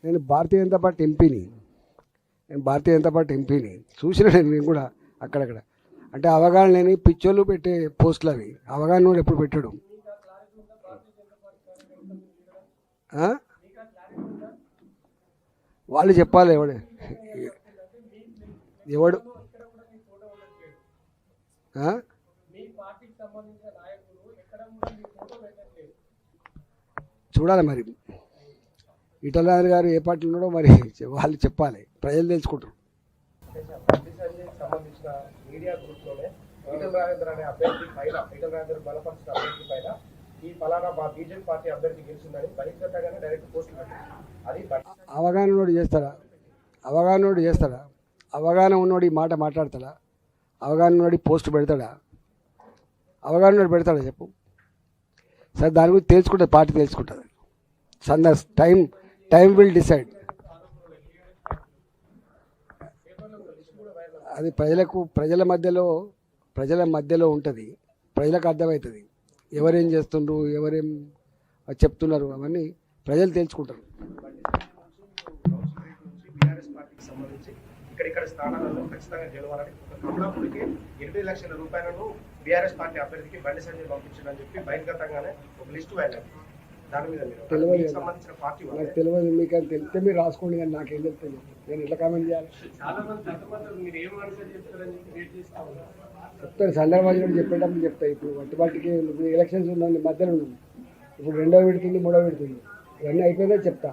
నేను భారతీయ జనతా పార్టీ ఎంపీని చూసిన నేను కూడా అక్కడక్కడ. అంటే అవగాహన లేని పిచ్చోళ్ళు పెట్టే పోస్టులు అవి. అవగాహన కూడా ఎప్పుడు పెట్టాడు. వాళ్ళు చెప్పాలి. ఎవడు చూడాలి మరి. ఈటల రాజేందర్ గారు ఏ పార్టీలో ఉన్నాడో మరి వాళ్ళు చెప్పాలి, ప్రజలు తెలుసుకుంటారు. సంబంధించిన మీడియా గ్రూప్ లోనే ఈటల రాజేందర్ అనే అభ్యర్థి పైన, ఈటల రాజేందర్ బలపరిచిన అభ్యర్థి పైన ఈ ఫలానా బీజేపీ పార్టీ అభ్యర్థి గెలిచిందని బహిష్కృతంగానే డైరెక్ట్ పోస్టులు పెట్టారు. అది అవగాహన ఉన్నోడు చేస్తాడా? అవగాహన ఉన్నోడు ఈ మాట మాట్లాడతాడా? అవగాహన ఉన్నోడు పోస్ట్ పెడతాడా? అవగాహన ఉన్నోడు పెడతాడా చెప్పు. సరే, దాని గురించి తెలుసుకుంటుంది, పార్టీ తెలుసుకుంటుంది. Time will decide. అది ప్రజల మధ్యలో ఉంటుంది. ప్రజలకు అర్థమవుతుంది ఎవరేం చేస్తుండ్రు, ఎవరేం చెప్తున్నారు, అవన్నీ ప్రజలు తెలుసుకుంటారు. సంబంధించి ఇక్కడ స్థానాలలో ఖచ్చితంగా గెలవాలని కమలాపూర్కి 8 లక్షల రూపాయలను బీఆర్ఎస్ పార్టీ అభ్యర్థికి బండి సంజయ్ పంపించారని చెప్పి బహిర్గతంగానే ఒక లిస్టు వెళ్ళారు. దాని మీద సంబంధించిన పార్టీ నాకు తెలియదు. మీకు అని తెలిస్తే మీరు రాసుకోండి, కానీ నాకేం తెలుస్తుంది? నేను ఎట్లా కామెంట్ చేయాలి? చెప్తాను, సందర్భాలు కూడా చెప్పేటప్పుడు చెప్తాయి. ఇప్పుడు వట్టి ఎలక్షన్స్ ఉందండి, మధ్యలో ఉన్నాం. ఇప్పుడు 2వ విడుతుంది, 3వ విడుతుంది, ఇవన్నీ అయిపోయిందో చెప్తా.